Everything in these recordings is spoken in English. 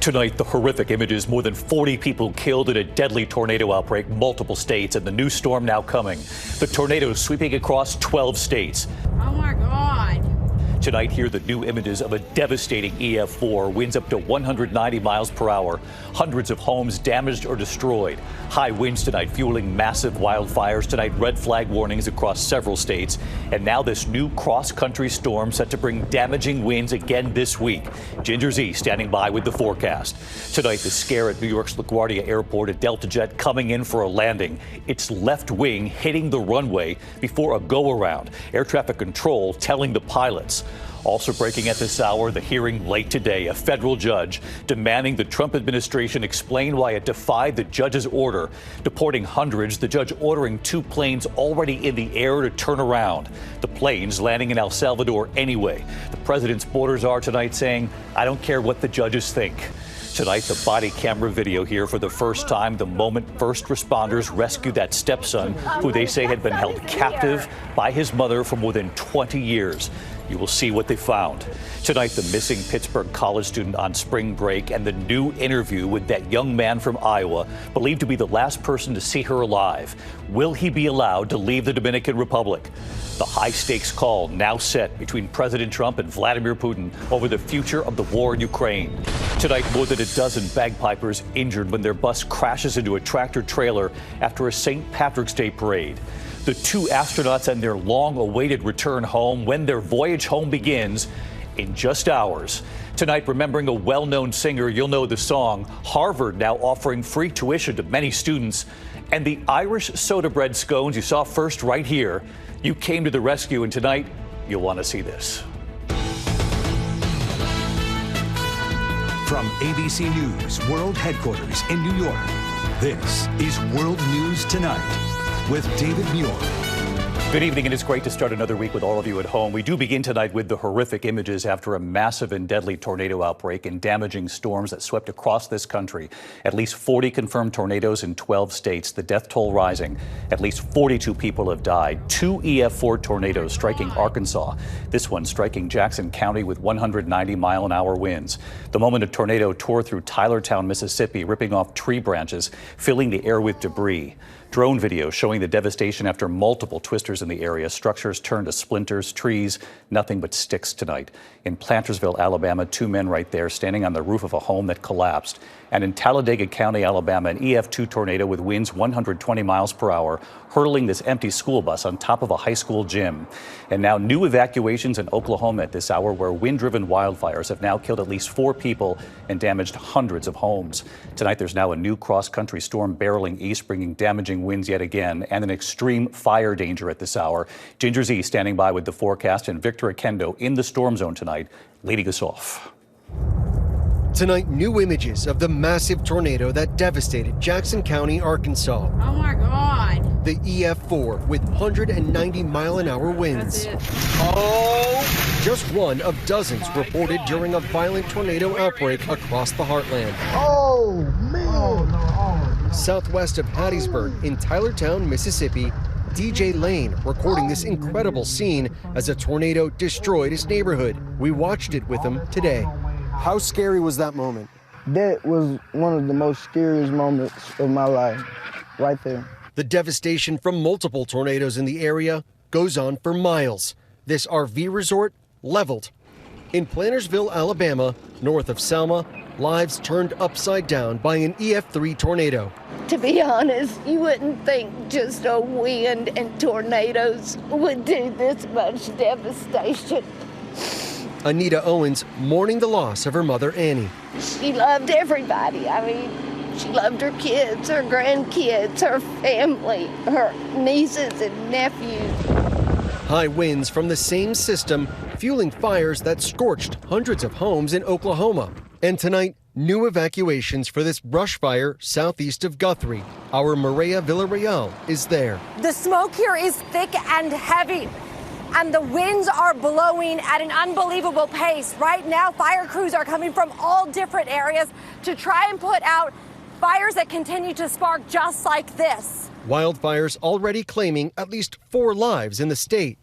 Tonight, the horrific images, more than 40 people killed in a deadly tornado outbreak, multiple states, and the new storm now coming. The tornado sweeping across 12 states. Oh my God. Tonight, here are the new images of a devastating EF4, winds up to 190 miles per hour. Hundreds of homes damaged or destroyed. High winds tonight fueling massive wildfires. Tonight, red flag warnings across several states. And now this new cross-country storm set to bring damaging winds again this week. Ginger Z standing by with the forecast. Tonight, the scare at New York's LaGuardia Airport, a Delta jet coming in for a landing. Its left wing hitting the runway before a go-around. Air traffic control telling the pilots. Also breaking at this hour, the hearing late today, a federal judge demanding the Trump administration explain why it defied the judge's order, deporting hundreds, the judge ordering 2 planes already in the air to turn around. The planes landing in El Salvador anyway. The president's borders are tonight saying, I don't care what the judges think. Tonight, the body camera video here for the first time, the moment first responders rescued that stepson who they say had been held captive by his mother for more than 20 years. You will see what they found. Tonight, the missing Pittsburgh college student on spring break and the new interview with that young man from Iowa, believed to be the last person to see her alive. Will he be allowed to leave the Dominican Republic? The high-stakes call now set between President Trump and Vladimir Putin over the future of the war in Ukraine. Tonight, more than a dozen bagpipers injured when their bus crashes into a tractor-trailer after a St. Patrick's Day parade. The 2 astronauts and their long-awaited return home when their voyage home begins in just hours. Tonight, remembering a well-known singer, you'll know the song. Harvard now offering free tuition to many students. And the Irish soda bread scones you saw first right here. You came to the rescue, and tonight, you'll want to see this. From ABC News World Headquarters in New York, this is World News Tonight with David Muir. Good evening, and it's great to start another week with all of you at home. We do begin tonight with the horrific images after a massive and deadly tornado outbreak and damaging storms that swept across this country. At least 40 confirmed tornadoes in 12 states, the death toll rising. At least 42 people have died. 2 EF4 tornadoes striking Arkansas. This one striking Jackson County with 190-mile-an-hour winds. The moment a tornado tore through Tylertown, Mississippi, ripping off tree branches, filling the air with debris. Drone video showing the devastation after multiple twisters in the area. Structures turned to splinters, trees, nothing but sticks tonight. In Plantersville, Alabama, 2 men right there standing on the roof of a home that collapsed. And in Talladega County, Alabama, an EF2 tornado with winds 120 miles per hour hurtling this empty school bus on top of a high school gym. And now new evacuations in Oklahoma at this hour, where wind-driven wildfires have now killed at least 4 people and damaged hundreds of homes. Tonight, there's now a new cross-country storm barreling east, bringing damaging winds yet again, and an extreme fire danger at this hour. Ginger Z standing by with the forecast, and Victor Oquendo in the storm zone tonight, leading us off. Tonight, new images of the massive tornado that devastated Jackson County, Arkansas. Oh my God. The EF4 with 190-mile-an-hour winds. That's it. Oh! Just one of dozens reported during a violent tornado outbreak across the heartland. Oh, man! Southwest of Hattiesburg in Tylertown, Mississippi, DJ Lane recording this incredible scene as a tornado destroyed his neighborhood. We watched it with him today. How scary was that moment? That was one of the most scariest moments of my life, right there. The devastation from multiple tornadoes in the area goes on for miles. This RV resort leveled. In Plantersville, Alabama, north of Selma, lives turned upside down by an EF3 tornado. To be honest, you wouldn't think just a wind and tornadoes would do this much devastation. Anita Owens mourning the loss of her mother, Annie. She loved everybody. I mean, she loved her kids, her grandkids, her family, her nieces and nephews. High winds from the same system fueling fires that scorched hundreds of homes in Oklahoma. And tonight, new evacuations for this brush fire southeast of Guthrie. Our Maria Villarreal is there. The smoke here is thick and heavy, and the winds are blowing at an unbelievable pace. Right now, fire crews are coming from all different areas to try and put out fires that continue to spark just like this. Wildfires already claiming at least 4 lives in the state.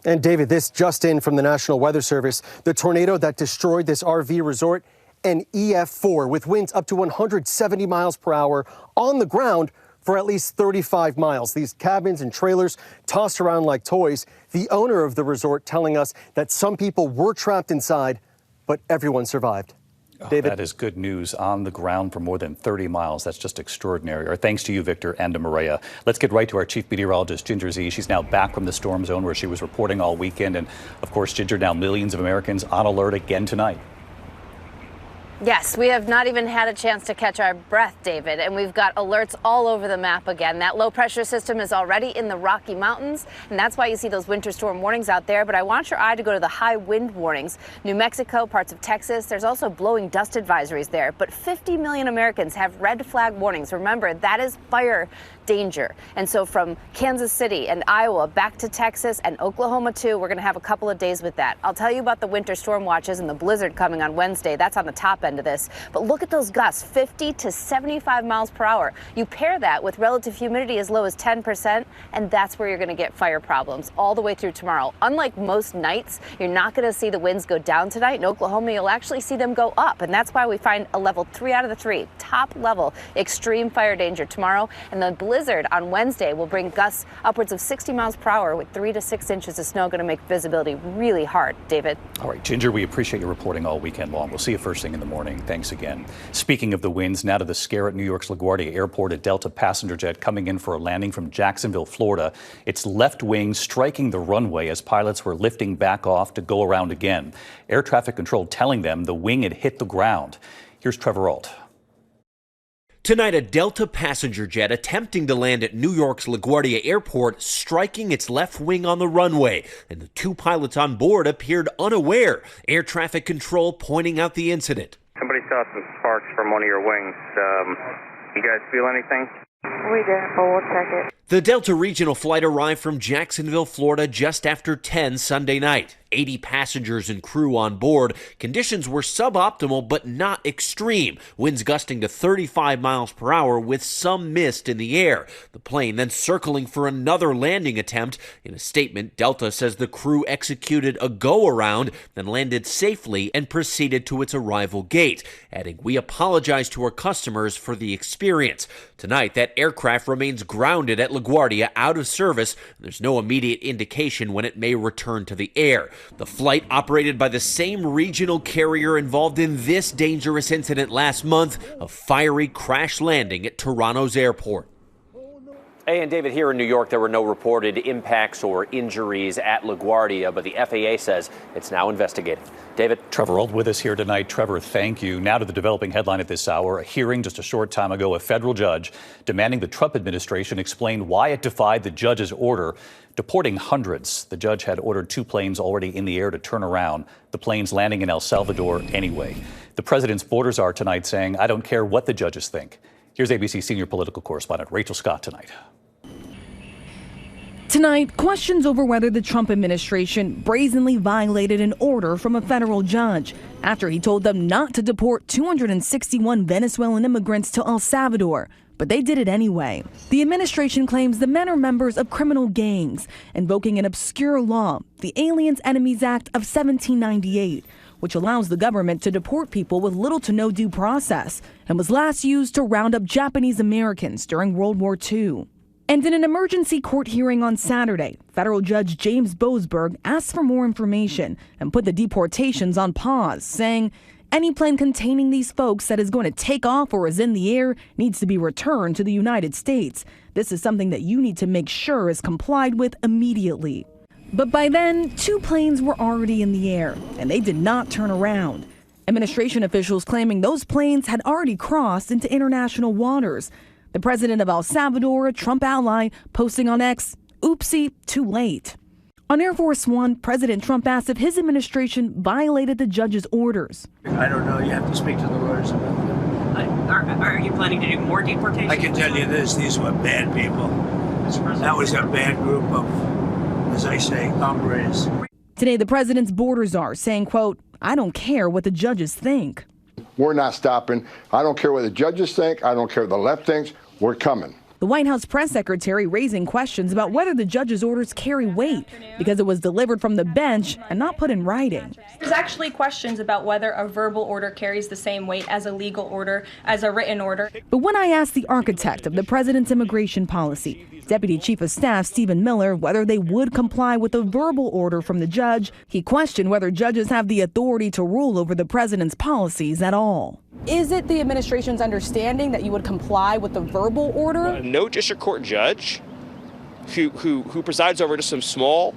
And David, this just in from the National Weather Service. The tornado that destroyed this RV resort an EF4 with winds up to 170 miles per hour on the ground for at least 35 miles. These cabins and trailers tossed around like toys. The owner of the resort telling us that some people were trapped inside, but everyone survived. David? That is good news. On the ground for more than 30 miles. That's just extraordinary. Our thanks to you, Victor, and to Maria. Let's get right to our chief meteorologist, Ginger Z. She's now back from the storm zone where she was reporting all weekend. And, of course, Ginger, now millions of Americans on alert again tonight. Yes, we have not even had a chance to catch our breath, David, and we've got alerts all over the map again. That low pressure system is already in the Rocky Mountains, and that's why you see those winter storm warnings out there. But I want your eye to go to the high wind warnings. New Mexico, parts of Texas, there's also blowing dust advisories there. But 50 million Americans have red flag warnings. Remember, that is fire danger. And so from Kansas City and Iowa back to Texas and Oklahoma too, we're going to have a couple of days with that. I'll tell you about the winter storm watches and the blizzard coming on Wednesday. That's on the top end of this. But look at those gusts, 50 to 75 miles per hour. You pair that with relative humidity as low as 10%, and that's where you're going to get fire problems all the way through tomorrow. Unlike most nights, you're not going to see the winds go down tonight. In Oklahoma, you'll actually see them go up, and that's why we find a level 3 out of the 3, top level extreme fire danger tomorrow. And the blizzard on Wednesday will bring gusts upwards of 60 miles per hour with 3 to 6 inches of snow, going to make visibility really hard. David? All right, Ginger, we appreciate your reporting all weekend long. We'll see you first thing in the morning. Thanks again. Speaking of the winds, now to the scare at New York's LaGuardia Airport. A Delta passenger jet coming in for a landing from Jacksonville, Florida. Its left wing striking the runway as pilots were lifting back off to go around again. Air traffic control telling them the wing had hit the ground. Here's Trevor Ault. Tonight, a Delta passenger jet attempting to land at New York's LaGuardia Airport, striking its left wing on the runway, and the 2 pilots on board appeared unaware. Air traffic control pointing out the incident. Somebody saw some sparks from one of your wings. You guys feel anything? We did, but we'll check it. The Delta regional flight arrived from Jacksonville, Florida just after 10 Sunday night. 80 passengers and crew on board. Conditions were suboptimal but not extreme. Winds gusting to 35 miles per hour with some mist in the air. The plane then circling for another landing attempt. In a statement, Delta says the crew executed a go-around, then landed safely and proceeded to its arrival gate, adding, "We apologize to our customers for the experience." Tonight, that aircraft remains grounded at LaGuardia, out of service. There's no immediate indication when it may return to the air. The flight, operated by the same regional carrier involved in this dangerous incident last month, a fiery crash landing at Toronto's airport. Hey, and David, here in New York, there were no reported impacts or injuries at LaGuardia, but the FAA says it's now investigating. David? Trevor Ault with us here tonight. Trevor, thank you. Now to the developing headline at this hour. A hearing just a short time ago, a federal judge demanding the Trump administration explain why it defied the judge's order deporting hundreds. The judge had ordered 2 planes already in the air to turn around, the planes landing in El Salvador anyway. The president's borders are tonight saying, "I don't care what the judges think." Here's ABC senior political correspondent Rachel Scott tonight. Tonight, questions over whether the Trump administration brazenly violated an order from a federal judge after he told them not to deport 261 Venezuelan immigrants to El Salvador. But they did it anyway. The administration claims the men are members of criminal gangs, invoking an obscure law, the Aliens Enemies Act of 1798, which allows the government to deport people with little to no due process and was last used to round up Japanese Americans during World War II. And in an emergency court hearing on Saturday, federal judge James Boasberg asked for more information and put the deportations on pause, saying any plane containing these folks that is going to take off or is in the air needs to be returned to the United States. This is something that you need to make sure is complied with immediately. But by then, 2 planes were already in the air, and they did not turn around. Administration officials claiming those planes had already crossed into international waters. The president of El Salvador, a Trump ally, posting on X, "Oopsie, too late." On Air Force One, President Trump asked if his administration violated the judge's orders. I don't know. You have to speak to the lawyers about that. Are you planning to do more deportations? I can tell you this. These were bad people. That was a bad group of, as I say, hombres. Today, the president's borders are saying, quote, "I don't care what the judges think." We're not stopping. I don't care what the judges think. I don't care what the left thinks. We're coming. The White House press secretary raising questions about whether the judge's orders carry weight because it was delivered from the bench and not put in writing. There's actually questions about whether a verbal order carries the same weight as a legal order, as a written order. But when I asked the architect of the president's immigration policy, Deputy Chief of Staff Stephen Miller, whether they would comply with a verbal order from the judge, he questioned whether judges have the authority to rule over the president's policies at all. Is it the administration's understanding that you would comply with the verbal order? No district court judge who presides over just some small,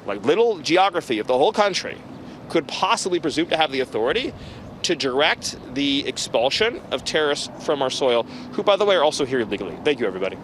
little geography of the whole country could possibly presume to have the authority to direct the expulsion of terrorists from our soil, who, by the way, are also here illegally. Thank you, everybody.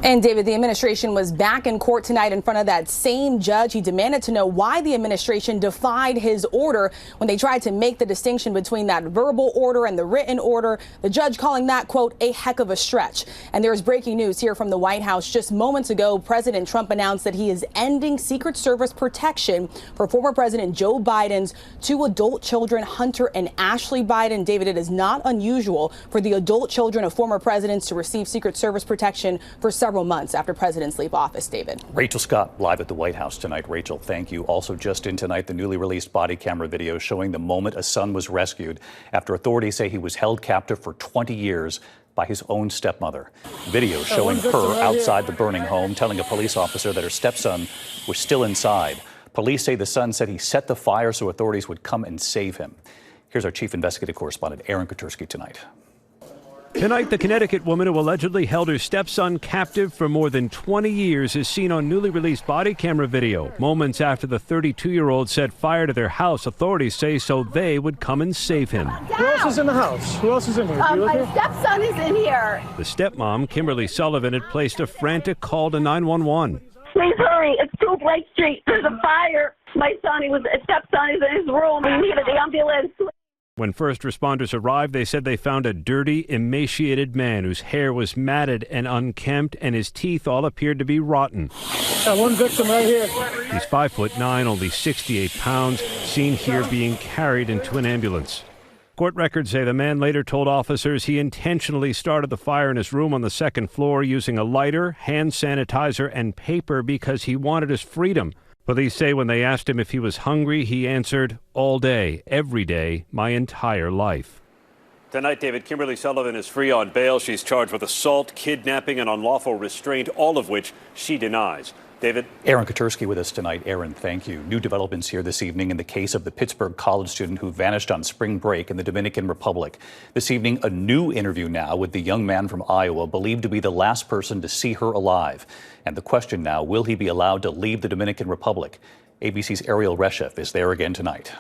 And David, the administration was back in court tonight in front of that same judge. He demanded to know why the administration defied his order when they tried to make the distinction between that verbal order and the written order. The judge calling that, quote, a heck of a stretch. And there's breaking news here from the White House. Just moments ago, President Trump announced that he is ending Secret Service protection for former President Joe Biden's two adult children, Hunter and Ashley Biden. David, it is not unusual for the adult children of former presidents to receive Secret Service protection for several months after presidents leave office. David. Rachel Scott live at the White House tonight. Rachel, thank you. Also just in tonight, the newly released body camera video showing the moment a son was rescued after authorities say he was held captive for 20 years by his own stepmother. Video showing her outside the burning home telling a police officer that her stepson was still inside. Police say the son said he set the fire so authorities would come and save him. Here's our chief investigative correspondent, Aaron Katersky, tonight. Tonight, the Connecticut woman who allegedly held her stepson captive for more than 20 years is seen on newly released body camera video. Moments after the 32-year-old set fire to their house, authorities say so they would come and save him. Who else is in the house? Who else is in here? My stepson is in here. The stepmom, Kimberly Sullivan, had placed a frantic call to 911. Please hurry. It's 2 Blake Street. There's a fire. My stepson is in his room. We needed the ambulance. When first responders arrived, they said they found a dirty, emaciated man whose hair was matted and unkempt, and his teeth all appeared to be rotten. One victim right here. He's 5'9", only 68 pounds, seen here being carried into an ambulance. Court records say the man later told officers he intentionally started the fire in his room on the second floor using a lighter, hand sanitizer, and paper because he wanted his freedom. Police say when they asked him if he was hungry, he answered, all day, every day, my entire life. Tonight, David, Kimberly Sullivan is free on bail. She's charged with assault, kidnapping, and unlawful restraint, all of which she denies. David? Aaron Katersky with us tonight. Aaron, thank you. New developments here this evening in the case of the Pittsburgh college student who vanished on spring break in the Dominican Republic. This evening, a new interview now with the young man from Iowa, believed to be the last person to see her alive. And the question now, will he be allowed to leave the Dominican Republic? ABC's Ariel Reshef is there again tonight.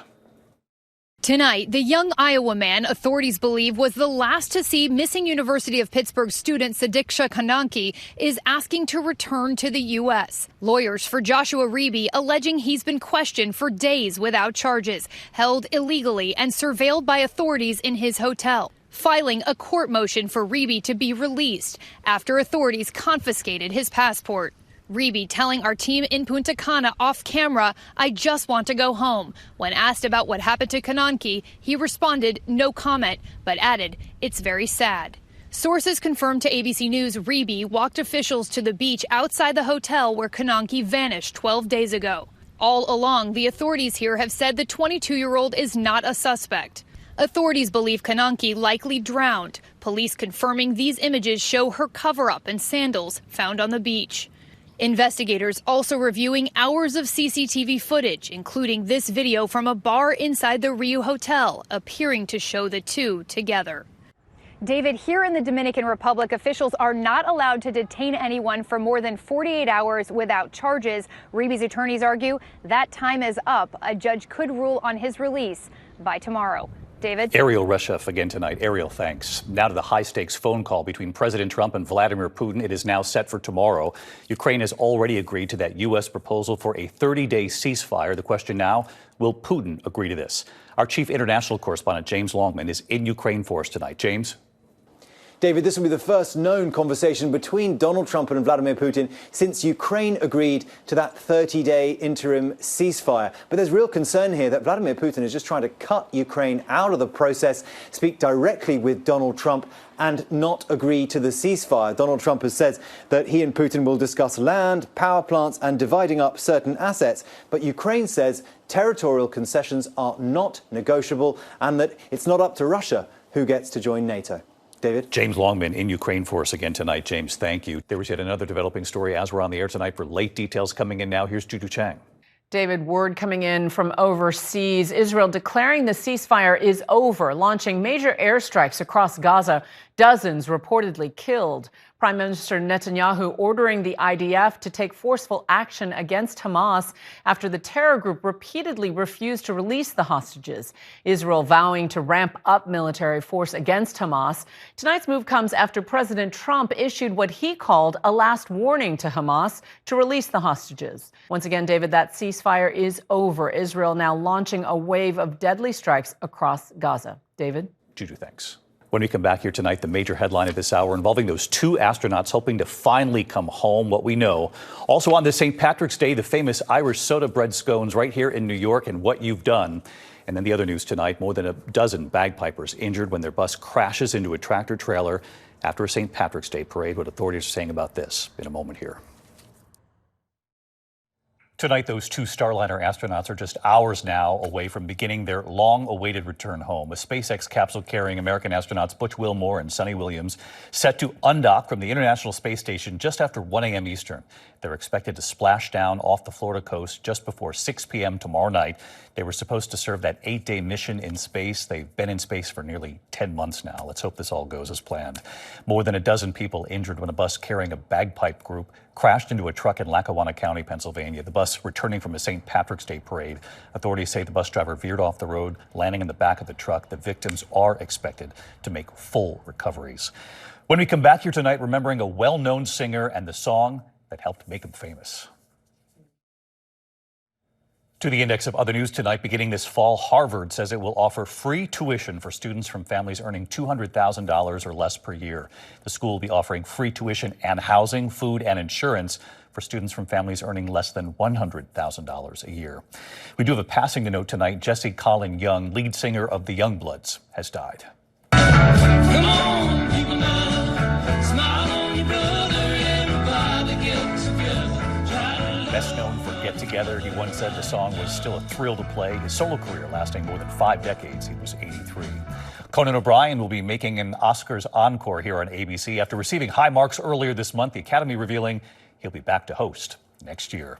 Tonight, the young Iowa man authorities believe was the last to see missing University of Pittsburgh student Sadiksha Kananki is asking to return to the U.S. Lawyers for Joshua Reeby alleging he's been questioned for days without charges, held illegally and surveilled by authorities in his hotel, filing a court motion for Reeby to be released after authorities confiscated his passport. Reeby telling our team in Punta Cana off camera, I just want to go home. When asked about what happened to Kananki, he responded, no comment, but added, it's very sad. Sources confirmed to ABC News Reeby walked officials to the beach outside the hotel where Kananki vanished 12 days ago. All along, the authorities here have said the 22-year-old is not a suspect. Authorities believe Kananki likely drowned. Police confirming these images show her cover-up and sandals found on the beach. Investigators also reviewing hours of CCTV footage, including this video from a bar inside the Riu Hotel, appearing to show the two together. David, here in the Dominican Republic, officials are not allowed to detain anyone for more than 48 hours without charges. Reeby's attorneys argue that time is up. A judge could rule on his release by tomorrow. David? Ariel Reshef again tonight. Ariel, thanks. Now to the high-stakes phone call between President Trump and Vladimir Putin. It is now set for tomorrow. Ukraine has already agreed to that U.S. proposal for a 30-day ceasefire. The question now, will Putin agree to this? Our chief international correspondent, James Longman, is in Ukraine for us tonight. James? David, this will be the first known conversation between Donald Trump and Vladimir Putin since Ukraine agreed to that 30-day interim ceasefire. But there's real concern here that Vladimir Putin is just trying to cut Ukraine out of the process, speak directly with Donald Trump and not agree to the ceasefire. Donald Trump has said that he and Putin will discuss land, power plants and dividing up certain assets. But Ukraine says territorial concessions are not negotiable and that it's not up to Russia who gets to join NATO. David? James Longman in Ukraine for us again tonight. James, thank you. There was yet another developing story as we're on the air tonight. For late details coming in now, here's Juju Chang. David, word coming in from overseas. Israel declaring the ceasefire is over, launching major airstrikes across Gaza. Dozens reportedly killed. Prime Minister Netanyahu ordering the IDF to take forceful action against Hamas after the terror group repeatedly refused to release the hostages. Israel vowing to ramp up military force against Hamas. Tonight's move comes after President Trump issued what he called a last warning to Hamas to release the hostages. Once again, David, that ceasefire is over. Israel now launching a wave of deadly strikes across Gaza. David? Juju, thanks. When we come back here tonight, the major headline of this hour involving those two astronauts hoping to finally come home, what we know. Also on this St. Patrick's Day, the famous Irish soda bread scones right here in New York and what you've done. And then the other news tonight, more than a dozen bagpipers injured when their bus crashes into a tractor trailer after a St. Patrick's Day parade. What authorities are saying about this in a moment here. Tonight, those two Starliner astronauts are just hours now away from beginning their long-awaited return home. A SpaceX capsule carrying American astronauts Butch Wilmore and Sonny Williams set to undock from the International Space Station just after 1 a.m. Eastern. They're expected to splash down off the Florida coast just before 6 p.m. tomorrow night. They were supposed to serve that 8-day mission in space. They've been in space for nearly 10 months now. Let's hope this all goes as planned. More than a dozen people injured when a bus carrying a bagpipe group crashed into a truck in Lackawanna County, Pennsylvania. The bus returning from a St. Patrick's Day parade. Authorities say the bus driver veered off the road, landing in the back of the truck. The victims are expected to make full recoveries. When we come back here tonight, remembering a well-known singer and the song that helped make him famous. To the index of other news tonight, beginning this fall, Harvard says it will offer free tuition for students from families earning $200,000 or less per year. The school will be offering free tuition and housing, food, and insurance for students from families earning less than $100,000 a year. We do have a passing to note tonight. Jesse Colin Young, lead singer of the Youngbloods, has died. Come on, people now, smile on your brother, everybody get together. Best known for Get Together, he once said the song was still a thrill to play. His solo career lasting more than 5 decades. He was 83. Conan O'Brien will be making an Oscars encore here on ABC. After receiving high marks earlier this month, the Academy revealing he'll be back to host next year.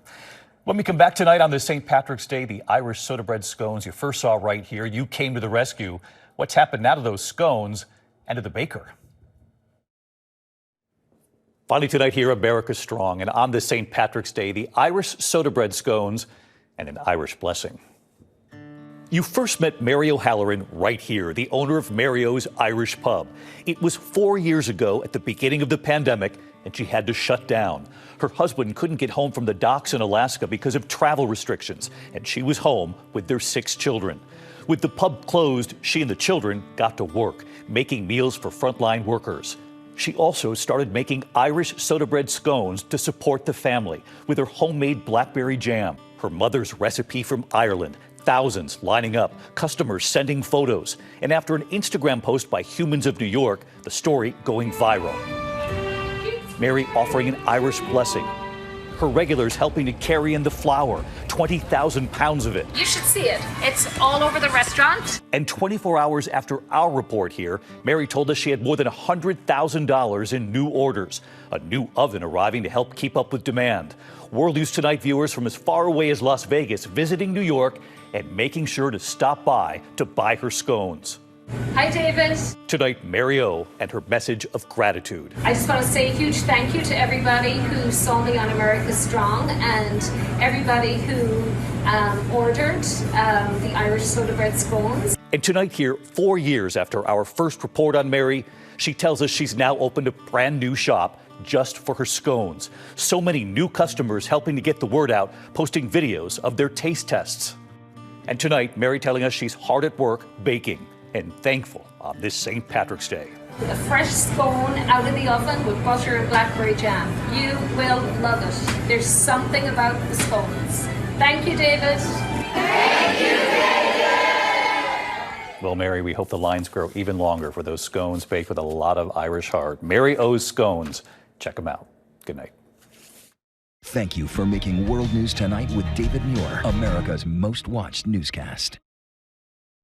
When we come back tonight on this St. Patrick's Day, the Irish soda bread scones you first saw right here, you came to the rescue. What's happened now to those scones and to the baker? Finally tonight here, America Strong. And on this St. Patrick's Day, the Irish soda bread scones and an Irish blessing. You first met Mary O'Halloran right here, the owner of Mario's Irish Pub. It was 4 years ago at the beginning of the pandemic, and she had to shut down. Her husband couldn't get home from the docks in Alaska because of travel restrictions, and she was home with their 6 children. With the pub closed, she and the children got to work, making meals for frontline workers. She also started making Irish soda bread scones to support the family with her homemade blackberry jam. Her mother's recipe from Ireland, thousands lining up, customers sending photos. And after an Instagram post by Humans of New York, the story going viral. Mary offering an Irish blessing. Her regulars helping to carry in the flour, 20,000 pounds of it. You should see it. It's all over the restaurant. And 24 hours after our report here, Mary told us she had more than $100,000 in new orders. A new oven arriving to help keep up with demand. World News Tonight viewers from as far away as Las Vegas visiting New York and making sure to stop by to buy her scones. Hi, David. Tonight, Mary O. and her message of gratitude. I just want to say a huge thank you to everybody who saw me on America Strong and everybody who ordered the Irish soda bread scones. And tonight here, 4 years after our first report on Mary, she tells us she's now opened a brand new shop just for her scones. So many new customers helping to get the word out, posting videos of their taste tests. And tonight, Mary telling us she's hard at work baking and thankful on this St. Patrick's Day. A fresh scone out of the oven with butter and blackberry jam. You will love it. There's something about the scones. Thank you, David. Thank you, David. Well, Mary, we hope the lines grow even longer for those scones baked with a lot of Irish heart. Mary O's Scones. Check them out. Good night. Thank you for making World News Tonight with David Muir, America's most watched newscast.